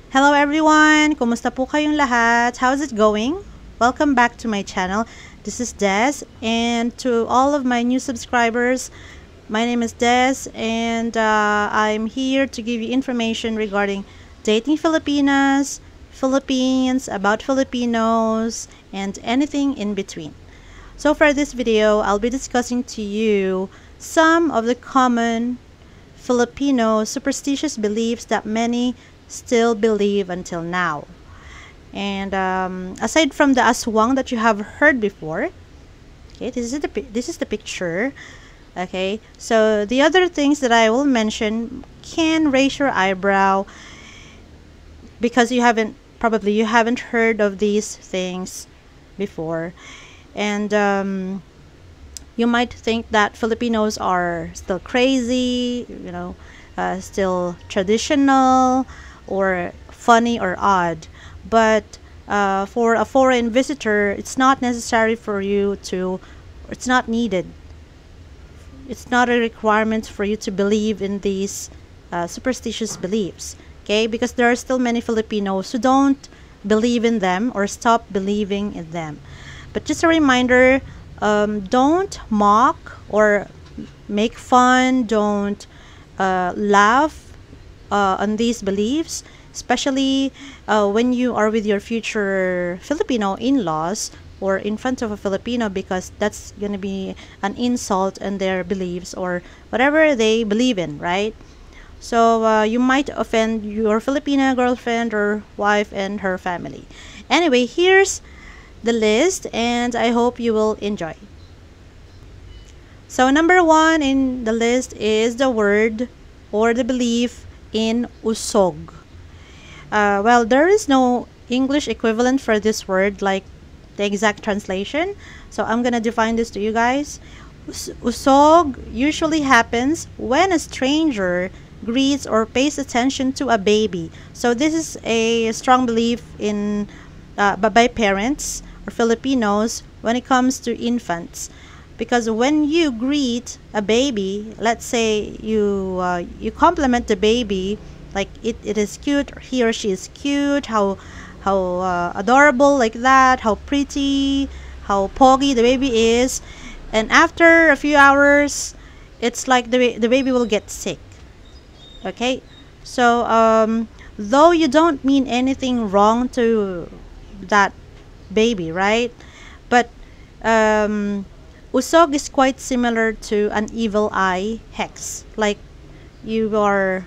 Hello everyone! Kumusta po kayong lahat? How's it going? Welcome back to my channel. This is Des, and to all of my new subscribers, my name is Des, and I'm here to give you information regarding dating Filipinas, Philippines, about Filipinos, and anything in between. So for this video, I'll be discussing to you some of the common Filipino superstitious beliefs that many still believe until now. And aside from the aswang that you have heard before, okay, this is the picture. Okay, so the other things that I will mention can raise your eyebrow because you haven't heard of these things before, and you might think that Filipinos are still crazy, still traditional, or funny or odd. But for a foreign visitor, it's not necessary for you to, it's not needed. It's not a requirement for you to believe in these superstitious beliefs. Okay, because there are still many Filipinos who don't believe in them or stop believing in them. But just a reminder, don't mock or make fun, don't laugh on these beliefs, especially when you are with your future Filipino in-laws or in front of a Filipino, because that's going to be an insult in their beliefs or whatever they believe in, right? So you might offend your Filipina girlfriend or wife and her family. Anyway, here's the list, and I hope you will enjoy. So number one in the list is the word or the belief in USOG. Well, there is no English equivalent for this word, like the exact translation. So I'm gonna define this to you guys. USOG usually happens when a stranger greets or pays attention to a baby. So this is a strong belief in by parents or Filipinos when it comes to infants, because when you greet a baby, let's say you compliment the baby, like it is cute, or he or she is cute, how adorable, like that, how pretty, how poggy the baby is, and after a few hours, it's like the baby will get sick. Okay, so though you don't mean anything wrong to that baby, right? But USOG is quite similar to an evil eye hex, like you are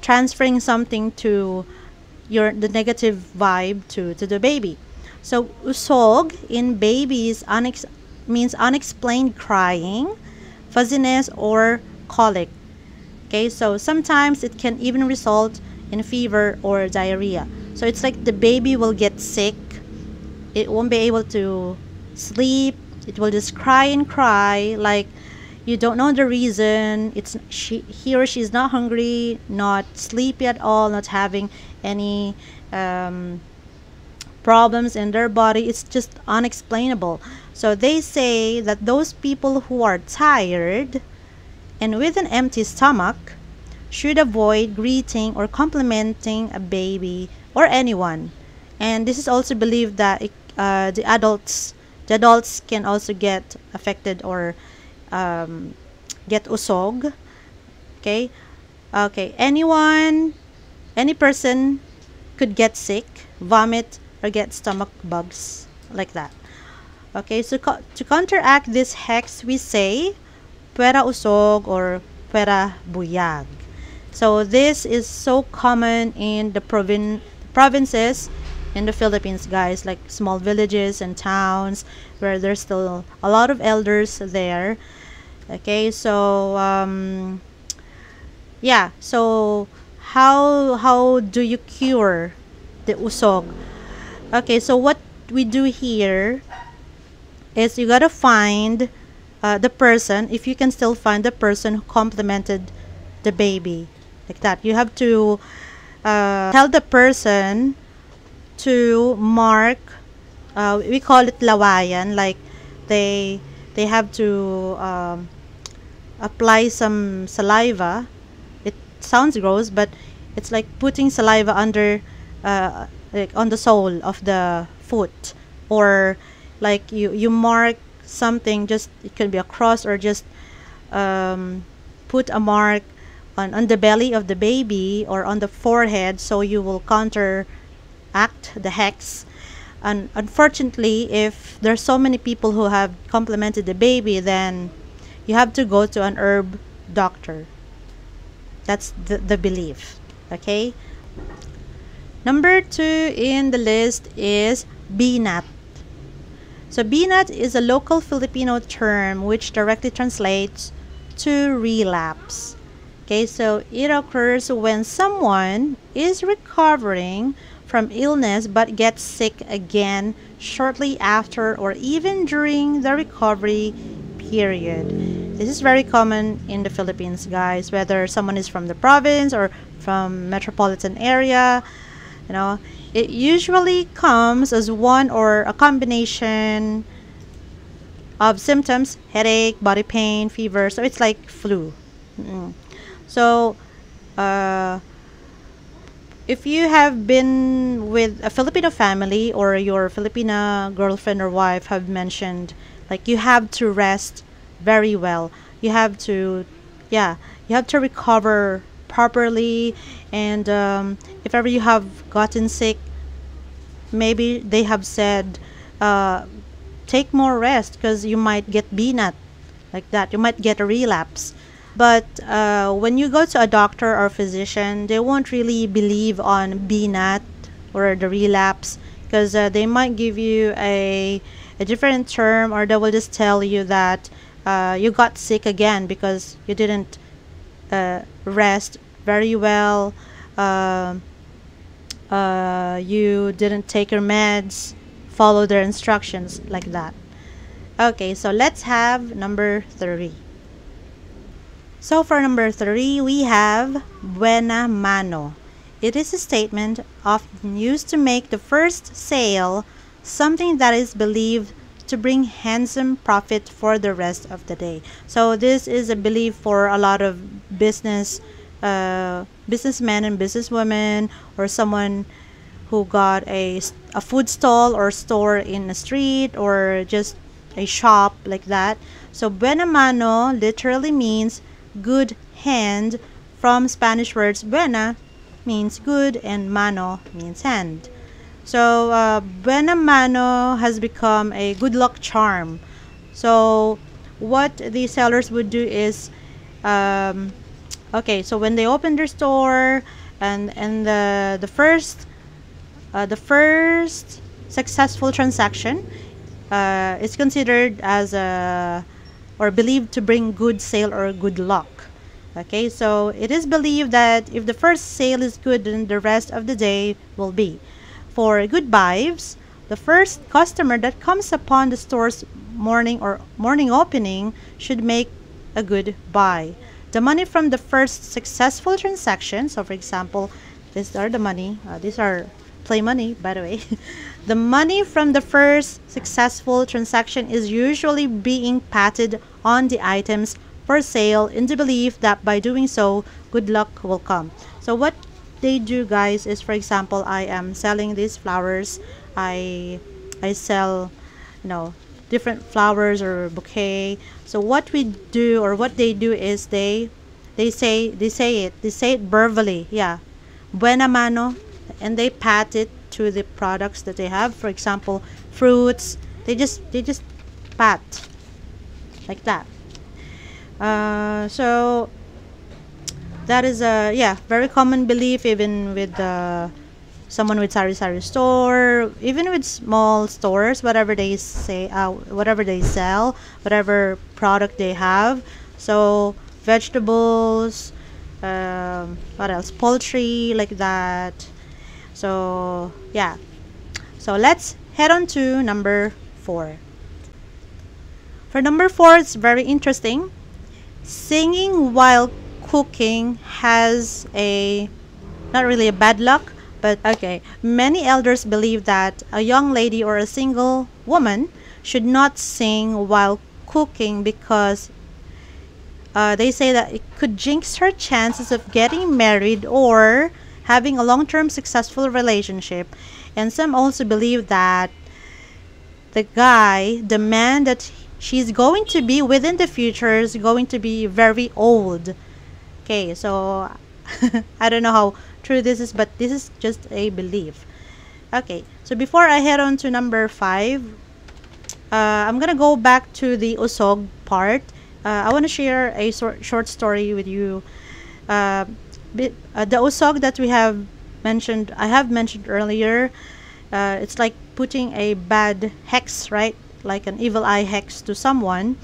transferring something to the negative vibe to the baby. So USOG in babies means unexplained crying, fuzziness, or colic. Okay, so sometimes it can even result in fever or diarrhea. So it's like the baby will get sick, it won't be able to sleep, it will just cry and cry, like you don't know the reason. He or she is not hungry, not sleepy at all, not having any problems in their body. It's just unexplainable. So they say that those people who are tired and with an empty stomach should avoid greeting or complimenting a baby or anyone. And this is also believed that the adults can also get affected or get usog. Okay, any person could get sick, vomit, or get stomach bugs, like that. Okay, so to counteract this hex, we say puwera usog or puwera buyag. So this is so common in the provinces in the Philippines, guys, like small villages and towns where there's still a lot of elders there. Okay, so yeah, so how do you cure the usog? Okay, so what we do here is you gotta find the person, if you can still find the person who complimented the baby, like that. You have to tell the person to mark, we call it lawayan, like they have to apply some saliva. It sounds gross, but it's like putting saliva under like on the sole of the foot, or like you mark something, just it could be a cross, or just put a mark on the belly of the baby or on the forehead, so you will counteract the hex. And unfortunately, if there's so many people who have complimented the baby, then you have to go to an herb doctor. That's the belief. Okay. Number 2 in the list is binat. So binat is a local Filipino term which directly translates to relapse. Okay, so it occurs when someone is recovering from illness but gets sick again shortly after or even during the recovery period. This is very common in the Philippines, guys, whether someone is from the province or from metropolitan area. You know, it usually comes as one or a combination of symptoms: headache, body pain, fever. So it's like flu. So if you have been with a Filipino family, or your Filipina girlfriend or wife have mentioned, like, you have to rest very well. You have to, yeah, you have to recover properly. And if ever you have gotten sick, maybe they have said, take more rest because you might get binat, like that. You might get a relapse. But when you go to a doctor or physician, they won't really believe on binat or the relapse, because they might give you a different term, or they will just tell you that you got sick again because you didn't rest very well, you didn't take your meds, follow their instructions, like that. Okay, so let's have number 3. So for number 3, we have BUENA, MANO. It is a statement often used to make the first sale something that is believed to bring handsome profit for the rest of the day. So this is a belief for a lot of businessmen and businesswomen, or someone who got a food stall or store in a street, or just a shop, like that. So BUENA, MANO literally means good hand, from Spanish words buena means good and mano means hand. So BUENA, MANO has become a good luck charm. So what the sellers would do is, okay, so when they open their store, and the first successful transaction is considered as a, or believed to bring good sale or good luck. Okay, so it is believed that if the first sale is good, then the rest of the day will be. For good vibes, the first customer that comes upon the store's morning opening should make a good buy. The money from the first successful transaction, so for example, these are the money, these are play money, by the way. The money from the first successful transaction is usually being patted on the items for sale, in the belief that by doing so, good luck will come. So what they do, guys, is, for example, I am selling these flowers. I sell, you know, different flowers or bouquet. So what we do, or what they do, is they say it verbally, yeah, BUENA, MANO, and they pat it to the products that they have. For example, fruits, they just pat like that. So that is a, yeah, very common belief, even with someone with sari store, even with small stores, whatever they say, whatever they sell, whatever product they have. So vegetables, what else, poultry, like that. So yeah, so let's head on to number 4. For number 4, it's very interesting. Singing while cooking has a, not really a bad luck, but okay, many elders believe that a young lady or a single woman should not sing while cooking, because they say that it could jinx her chances of getting married or having a long-term successful relationship. And some also believe that the guy, the man that she's going to be with in the future is going to be very old. Okay, so I don't know how true this is, but this is just a belief. Okay, so before I head on to number 5, I'm gonna go back to the USOG part. I want to share a short story with you. The USOG that we have mentioned, I have mentioned earlier, it's like putting a bad hex, right? Like an evil eye hex to someone.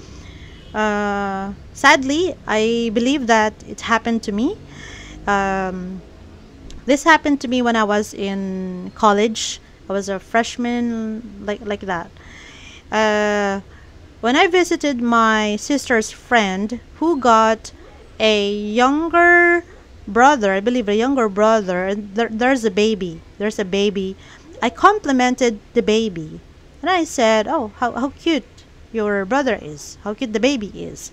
Sadly, I believe that it happened to me. This happened to me when I was in college. I was a freshman, like that. When I visited my sister's friend who got a younger brother, I believe a younger brother, and there's a baby. There's a baby. I complimented the baby. And I said, oh, how cute your brother is. How cute the baby is.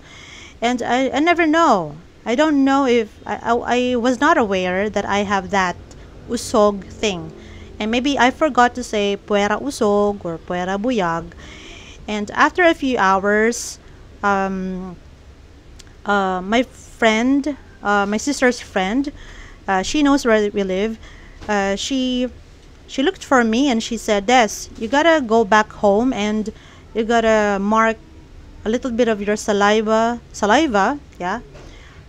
And I never know. I don't know if I was not aware that I have that usog thing. And maybe I forgot to say puera usog or puera buyag. And after a few hours, my friend, my sister's friend, she knows where we live. She looked for me and she said, Des, you gotta go back home and you gotta mark a little bit of your saliva, yeah,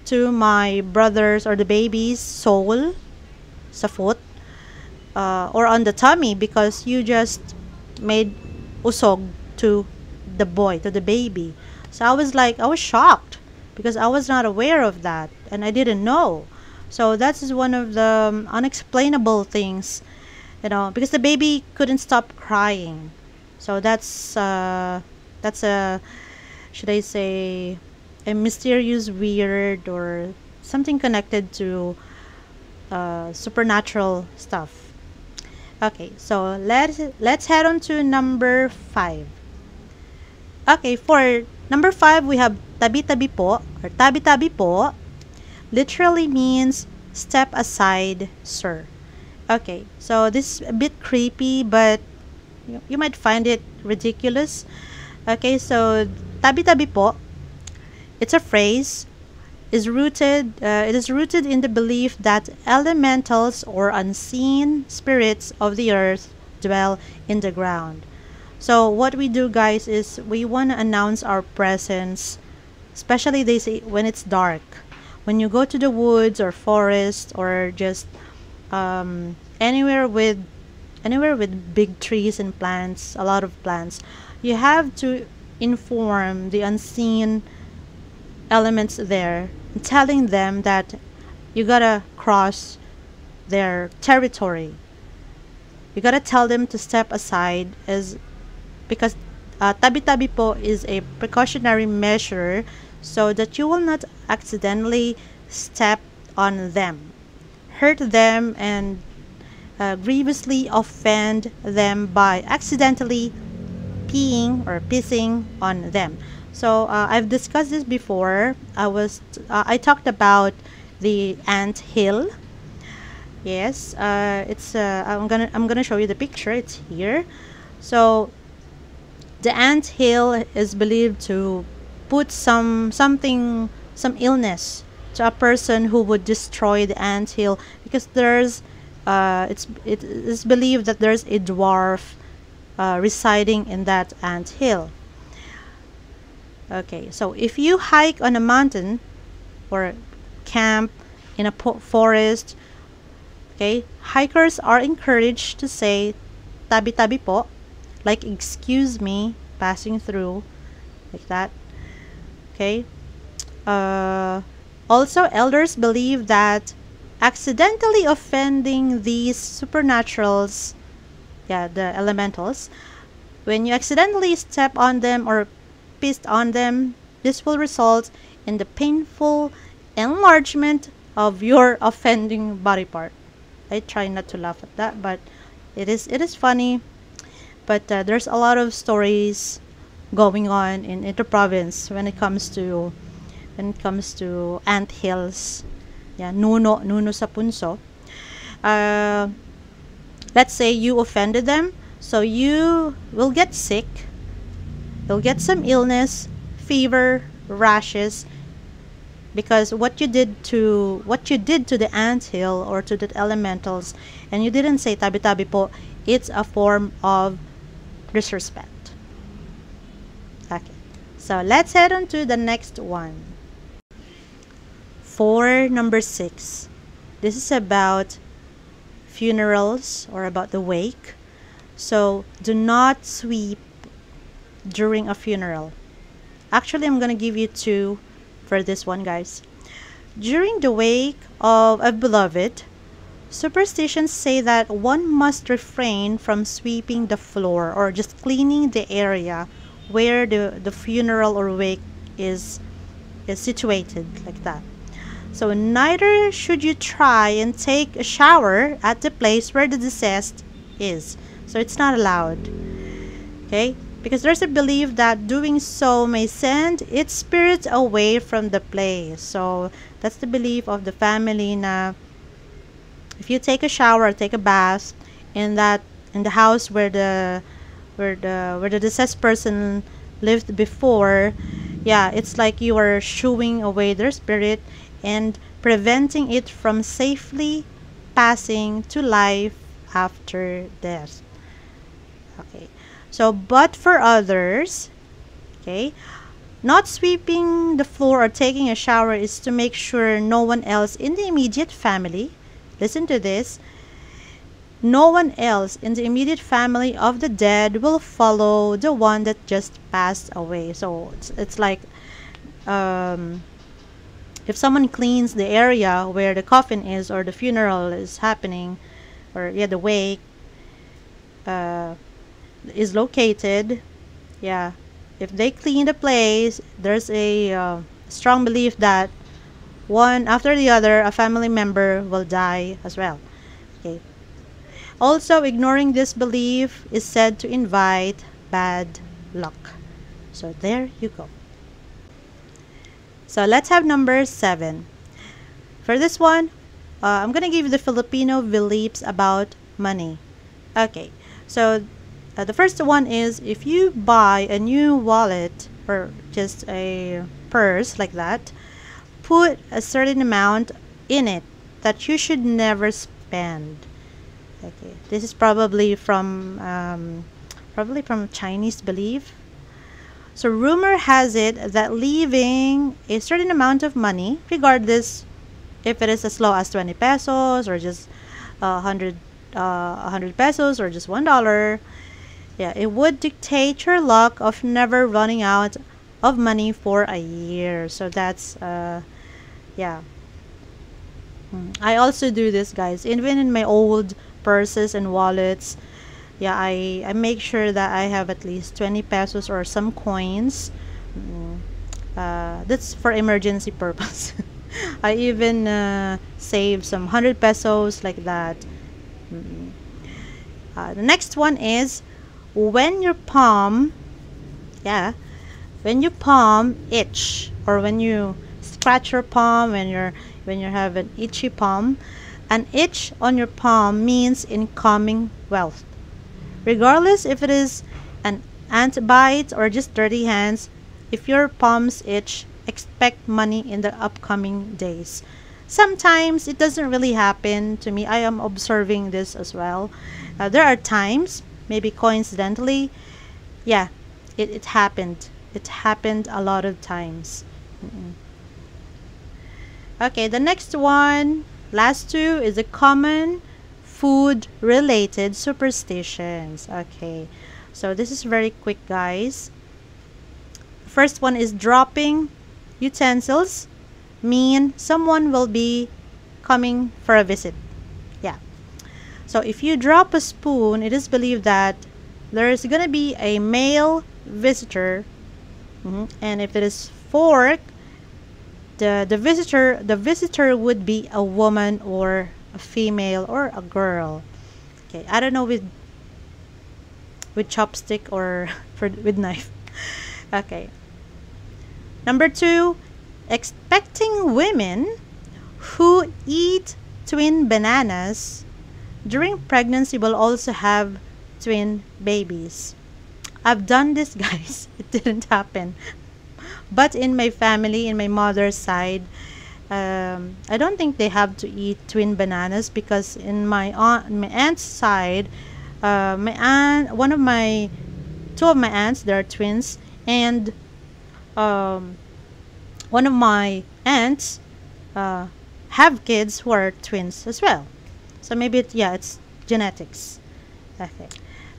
to my brother's or the baby's sole, sa foot, or on the tummy, because you just made usog to the boy, to the baby. So I was shocked because I was not aware of that and I didn't know. So that's one of the unexplainable things, you know, because the baby couldn't stop crying. So that's a, should I say, a mysterious, weird, or something connected to supernatural stuff. Okay, so let's head on to number 5. Okay, for number 5 we have tabi-tabi po, or tabi-tabi po. Literally means step aside, sir. Okay, so this is a bit creepy, but you might find it ridiculous. Okay, so tabi-tabi po, it's a phrase, it is rooted in the belief that elementals or unseen spirits of the earth dwell in the ground. So what we do, guys, is we want to announce our presence, especially they say when it's dark. When you go to the woods or forest or just anywhere with big trees and plants, a lot of plants, you have to inform the unseen elements there, telling them that you gotta cross their territory. You gotta tell them to step aside, because tabi-tabi po is a precautionary measure so that you will not accidentally step on them, hurt them, and grievously offend them by accidentally peeing or pissing on them. So I've discussed this before. I talked about the ANTHILL. Yes, I'm gonna show you the picture. It's here. So the ANTHILL is believed to put some illness to a person who would destroy the ANTHILL, because it is believed that there's a dwarf residing in that ANTHILL. Okay, so if you hike on a mountain or camp in a forest, okay, hikers are encouraged to say tabi-tabi po, like excuse me, passing through, like that. Okay. Also, elders believe that accidentally offending these supernaturals, yeah, the elementals, when you accidentally step on them or pissed on them, this will result in the painful enlargement of your offending body part. I try not to laugh at that, but it is funny. But there's a lot of stories going on in the province when it comes to anthills. Yeah, nunosapunso. let's say you offended them, so you will get sick, you'll get some illness, fever, rashes, because what you did to the anthill or to the elementals, and you didn't say tabi-tabi po, it's a form of disrespect. Okay, so let's head on to the next one. For number 6, this is about funerals or about the wake. So do not sweep during a funeral. Actually, I'm gonna give you 2 for this one, guys. During the wake of a beloved, superstitions say that one must refrain from sweeping the floor or just cleaning the area where the funeral or wake is situated, like that. So neither should you try and take a shower at the place where the deceased is. So it's not allowed. Okay? Because there's a belief that doing so may send its spirit away from the place. So that's the belief of the family na if you take a shower or take a bath in the house where the deceased person lived before, yeah, it's like you are shooing away their spirit and preventing it from safely passing to life after death. Okay, so but for others, okay, not sweeping the floor or taking a shower is to make sure no one else in the immediate family, listen to this, no one else in the immediate family of the dead will follow the one that just passed away. So it's like if someone cleans the area where the coffin is or the funeral is happening, or yeah, the wake is located, yeah, if they clean the place, there's a strong belief that one after the other a family member will die as well. Okay, also ignoring this belief is said to invite bad luck. So there you go. So let's have number 7. For this one, I'm gonna give you the Filipino beliefs about money. Okay, so the first one is if you buy a new wallet or just a purse like that, put a certain amount in it that you should never spend. Okay, this is probably from Chinese belief. So rumor has it that leaving a certain amount of money, regardless if it is as low as 20 pesos or just 100 pesos or just $1, yeah, it would dictate your luck of never running out of money for a year. So that's yeah. I also do this, guys. Even in my old purses and wallets, yeah, I make sure that I have at least 20 pesos or some coins. That's for emergency purpose. I even save some 100 pesos like that. The next one is when your palm, yeah, when your palm itch or when you scratch your palm, when you have an itchy palm, an itch on your palm means incoming wealth. Regardless if it is an ant bite or just dirty hands, if your palms itch, expect money in the upcoming days. Sometimes it doesn't really happen to me. I am observing this as well. There are times, maybe coincidentally, yeah, it happened. It happened a lot of times. Okay, the next one, last 2, is a common food-related superstitions. Okay, so this is very quick, guys. First one is dropping utensils mean someone will be coming for a visit. Yeah. So if you drop a spoon, it is believed that there is gonna be a male visitor, and if it is fork, the visitor would be a woman or a female or a girl. Okay, I don't know with chopstick or with knife. Okay. Number 2, expecting women who eat twin bananas during pregnancy will also have twin babies. I've done this, guys. It didn't happen. But in my family, in my mother's side, I don't think they have to eat twin bananas, because in my aunt's side, my aunt, two of my aunts, they are twins, and one of my aunts have kids who are twins as well. So maybe it's genetics.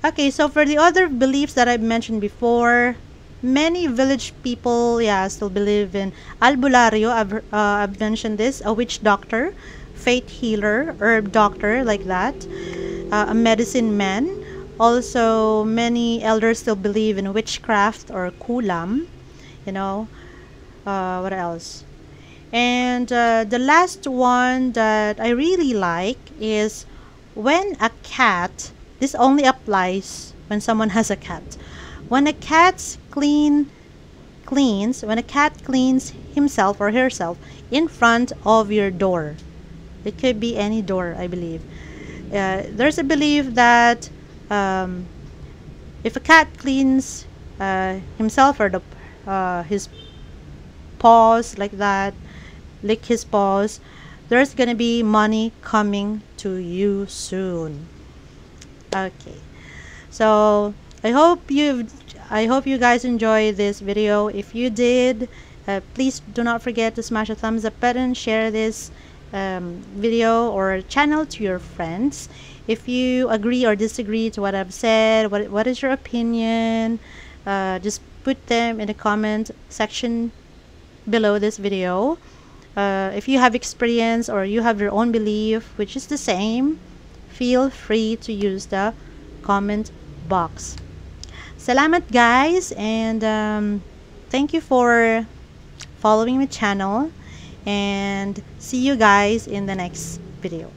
Okay, so for the other beliefs that I've mentioned before, many village people still believe in ALBULARYO. I've mentioned this, a witch doctor, faith healer, herb doctor, like that, a medicine man. Also, many elders still believe in witchcraft or kulam. What else? And the last one that I really like is when a cat, this only applies when someone has a cat. When a cat cleans himself or herself in front of your door, it could be any door, I believe. There's a belief that if a cat cleans himself or his paws like that, lick his paws, there's gonna be money coming to you soon. Okay, so I hope you guys enjoyed this video. If you did, please do not forget to smash the thumbs up button, share this video or channel to your friends. If you agree or disagree to what I've said, what is your opinion, just put them in the comment section below this video. If you have experience or you have your own belief which is the same, feel free to use the comment box. Salamat, guys, and thank you for following my channel, and see you guys in the next video.